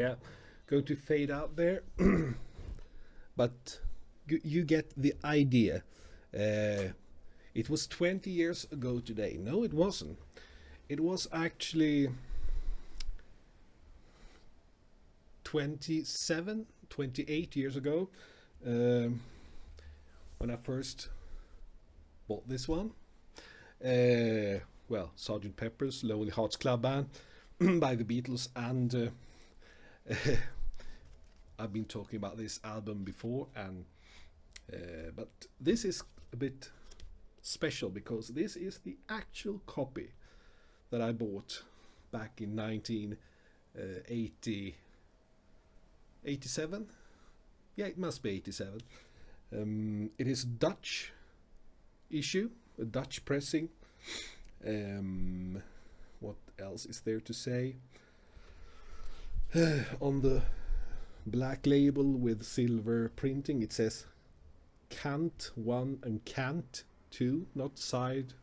yeah, going to fade out there. But you get the idea. It was 20 years ago today. No, it wasn't. It was actually 27, 28 years ago, when I first bought this one. Well, Sgt Pepper's Lonely Hearts Club Band by the Beatles, and I've been talking about this album before, and but this is a bit special because this is the actual copy that I bought back in 1987. Yeah, it must be 87. It is Dutch issue, a Dutch pressing. What else is there to say? On the black label with silver printing, it says Cant 1 and Cant 2, not side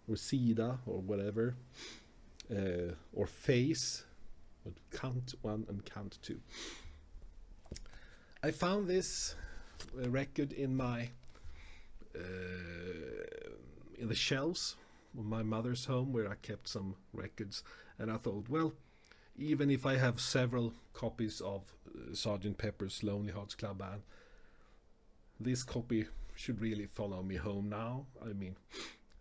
or sida or whatever, or face, but Cant 1 and Cant 2. I found this record in my in the shelves of my mother's home, where I kept some records, and I thought, well, even if I have several copies of Sgt Pepper's Lonely Hearts Club Band, this copy should really follow me home now. I mean,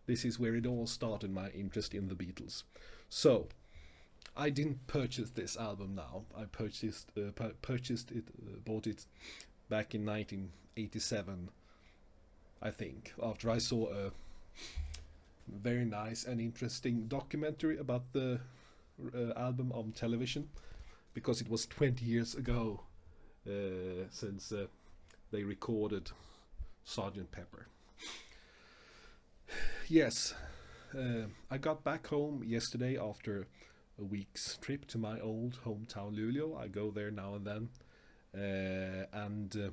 this is where it all started, my interest in the Beatles. So I didn't purchase this album now. I purchased it, bought it back in 1987, I think, after I saw a very nice and interesting documentary about the album on television, because it was 20 years ago since they recorded Sgt Pepper. Yes, I got back home yesterday after a week's trip to my old hometown Luleå. I go there now and then, and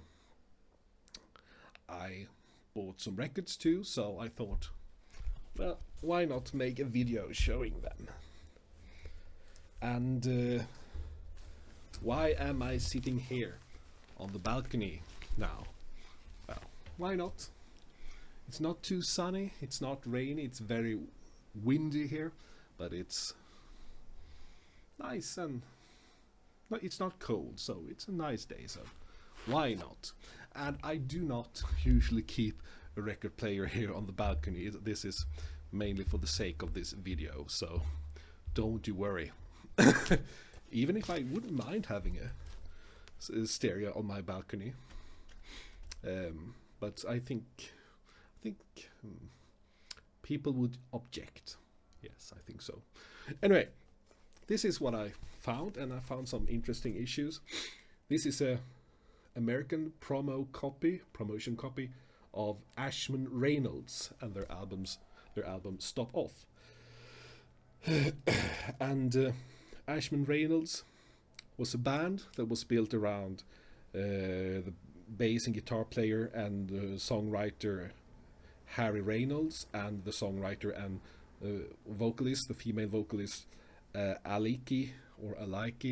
I bought some records too, so I thought, well, why not make a video showing them? And why am I sitting here on the balcony now? Well, why not? It's not too sunny, it's not rainy, it's very windy here, but it's nice, and it's not cold, so it's a nice day, so why not? And I do not usually keep a record player here on the balcony. This is mainly for the sake of this video, so don't you worry. Even if I wouldn't mind having a stereo on my balcony, but I think people would object. Yes, I think so. Anyway, this is what I found, and I found some interesting issues. This is a American promotion copy of Ashman Reynolds and their album Stop Off. And Ashman Reynolds was a band that was built around the bass and guitar player and songwriter Harry Reynolds, and the songwriter and vocalist, the female vocalist Aliki,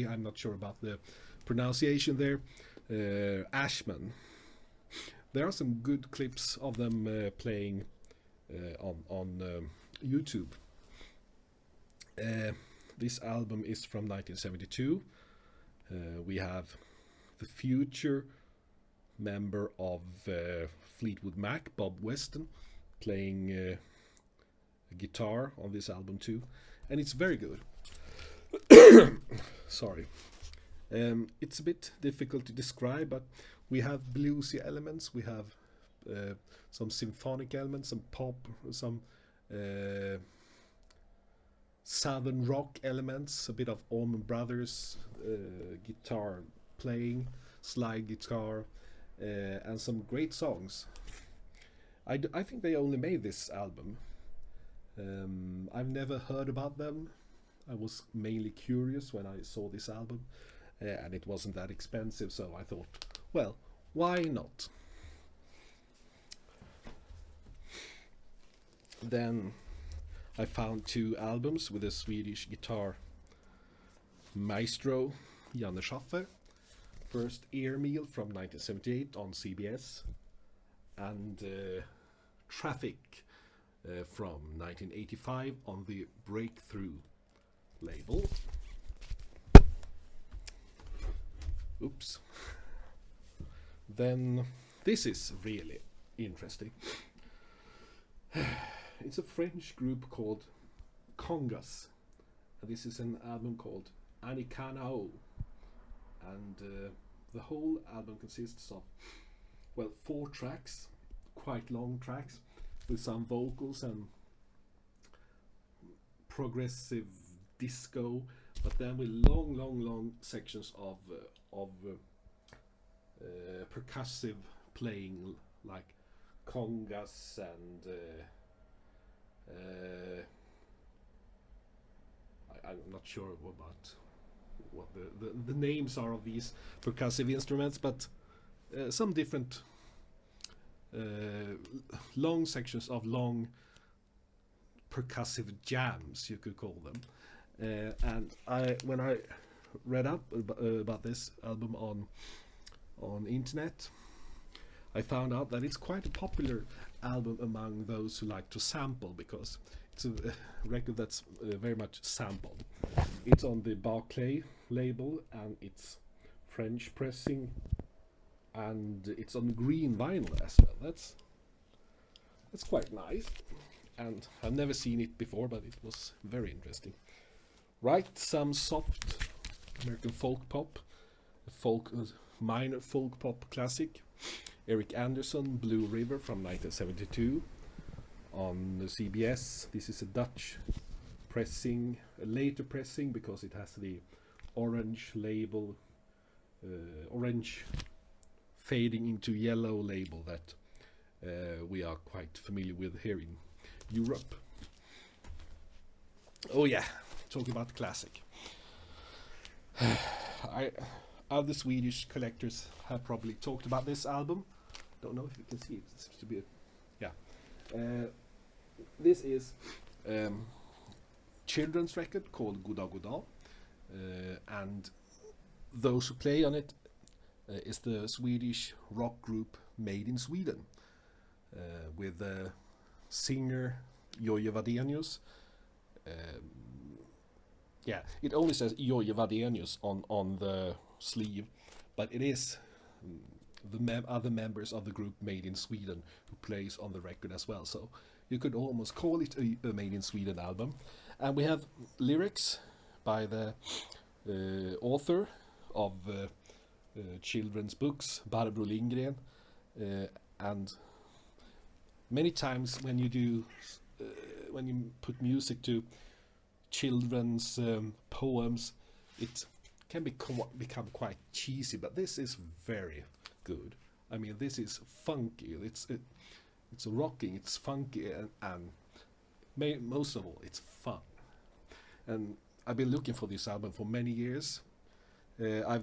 I'm not sure about the pronunciation there, Ashman. There are some good clips of them playing on YouTube. This album is from 1972. We have the future member of Fleetwood Mac, Bob Weston, playing guitar on this album too, and it's very good. Sorry. It's a bit difficult to describe, but we have bluesy elements, we have some symphonic elements, some pop, some southern rock elements, a bit of Allman Brothers guitar playing, slide guitar, and some great songs. I think they only made this album. I've never heard about them. I was mainly curious when I saw this album, and it wasn't that expensive, so I thought, well, why not? Then I found two albums with a Swedish guitar maestro Janne Schaffer. First Ear Meal from 1978 on CBS. And Traffic from 1985 on the Breakthrough label. Oops. Then this is really interesting. It's a French group called Congas. This is an album called Anikanao. And the whole album consists of, well, 4 tracks, quite long tracks, with some vocals and progressive disco, but then with long sections of percussive playing, like congas and I'm not sure about what the names are of these percussive instruments, but some different long sections of long percussive jams, you could call them. And when I read up about this album on internet, I found out that it's quite a popular album among those who like to sample, because it's a record that's very much sampled. It's on the Barclay label, and it's French pressing, and it's on green vinyl as well. That's quite nice, and I've never seen it before, but it was very interesting. Right, some soft American folk pop, minor folk pop classic. Eric Anderson, Blue River from 1972 on the CBS. This is a Dutch pressing, a later pressing, because it has the orange label, orange fading into yellow label that we are quite familiar with here in Europe. Oh yeah, talking about classic. Other Swedish collectors have probably talked about this album. Don't know if you can see it. It seems to be this is children's record called Goda Goda, and those who play on it is the Swedish rock group Made in Sweden, with singer Jojje Wadenius. It only says Jojje Wadenius on the sleeve, but it is the other members of the group Made in Sweden who plays on the record as well. So you could almost call it a Made in Sweden album. And we have lyrics by the author of children's books, Barbro Lindgren, and many times when you put music to children's poems, it can become quite cheesy, but this is very good. I mean, this is funky. It's rocking. It's funky, and most of all, it's fun. And I've been looking for this album for many years. I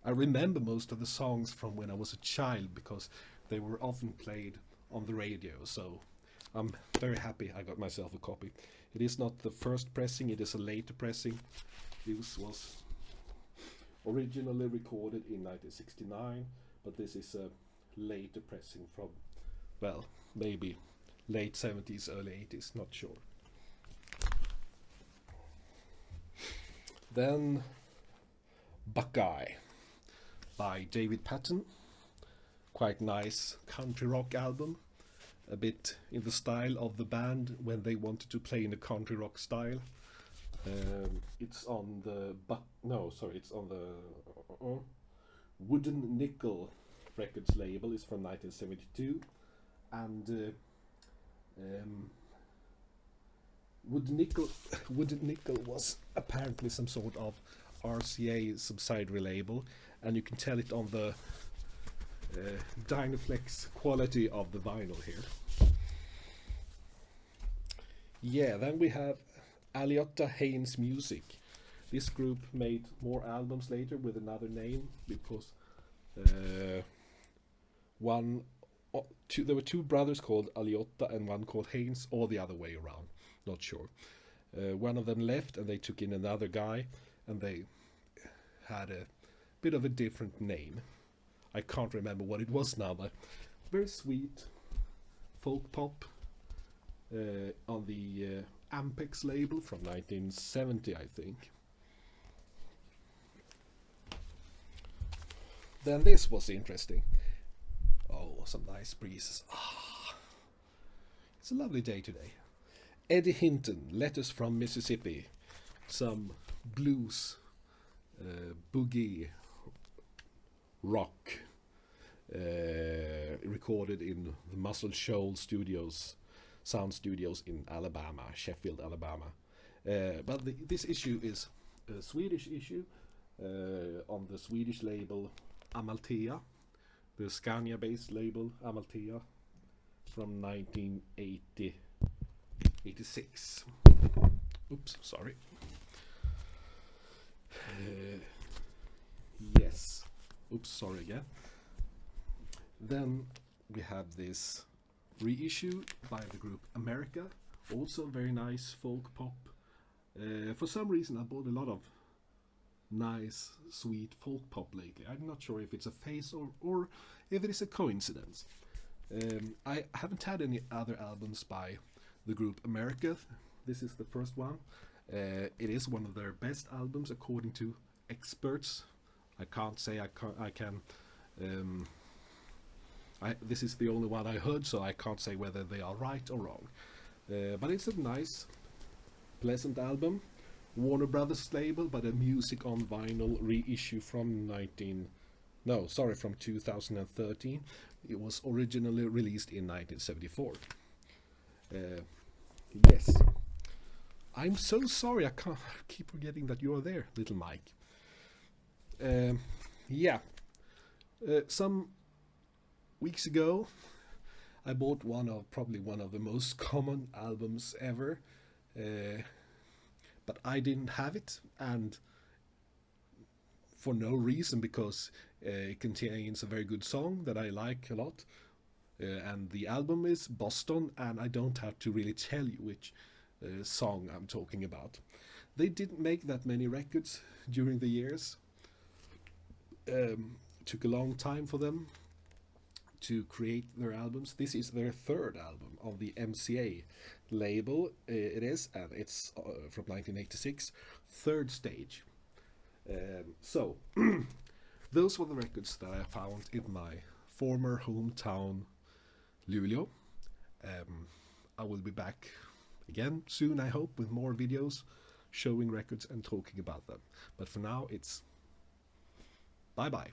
remember most of the songs from when I was a child, because they were often played on the radio. So I'm very happy I got myself a copy. It is not the first pressing, it is a later pressing. This was originally recorded in 1969, but this is a later pressing from, well, maybe late 70s, early 80s, not sure. Then Buckeye by David Patten. Quite nice country rock album, a bit in the style of the band when they wanted to play in the country rock style. It's on the Wooden Nickel Records label. Is from 1972, and Wooden Nickel was apparently some sort of RCA subsidiary label, and you can tell it on the Dynaflex quality of the vinyl here. Yeah, then we have Aliotta Haynes Music. This group made more albums later with another name, because there were two brothers called Aliotta and one called Haynes, or the other way around, not sure. One of them left and they took in another guy, and they had a bit of a different name. I can't remember what it was now, but very sweet folk pop on the Ampex label from 1970, I think. Then this was interesting. Oh, some nice breezes. It's a lovely day today. Eddie Hinton, Letters from Mississippi. Some blues, boogie, rock, recorded in the Muscle Shoals Studios, sound studios in Alabama, Sheffield, Alabama. But this issue is a Swedish issue on the Swedish label Amalthea, the Scania-based label Amalthea from 1986. Oops, sorry. Yes. Oops, sorry again. Then we have this reissue by the group America, also very nice folk pop. For some reason I bought a lot of nice sweet folk pop lately. I'm not sure if it's a phase or if it is a coincidence. I haven't had any other albums by the group America. This is the first one. It is one of their best albums according to experts. I can't say I can. This is the only one I heard, so I can't say whether they are right or wrong. But it's a nice, pleasant album. Warner Brothers label, but a music on vinyl reissue from 2013. It was originally released in 1974. Yes. I'm so sorry, I keep forgetting that you are there, little Mike. Some weeks ago, I bought probably one of the most common albums ever, but I didn't have it, and for no reason, because it contains a very good song that I like a lot, and the album is Boston, and I don't have to really tell you which song I'm talking about. They didn't make that many records during the years. Took a long time for them to create their albums. This is their third album on the MCA label. It is, and it's from 1986, Third Stage. So those were the records that I found in my former hometown, Luleå. I will be back again soon, I hope, with more videos showing records and talking about them. But for now, it's bye-bye.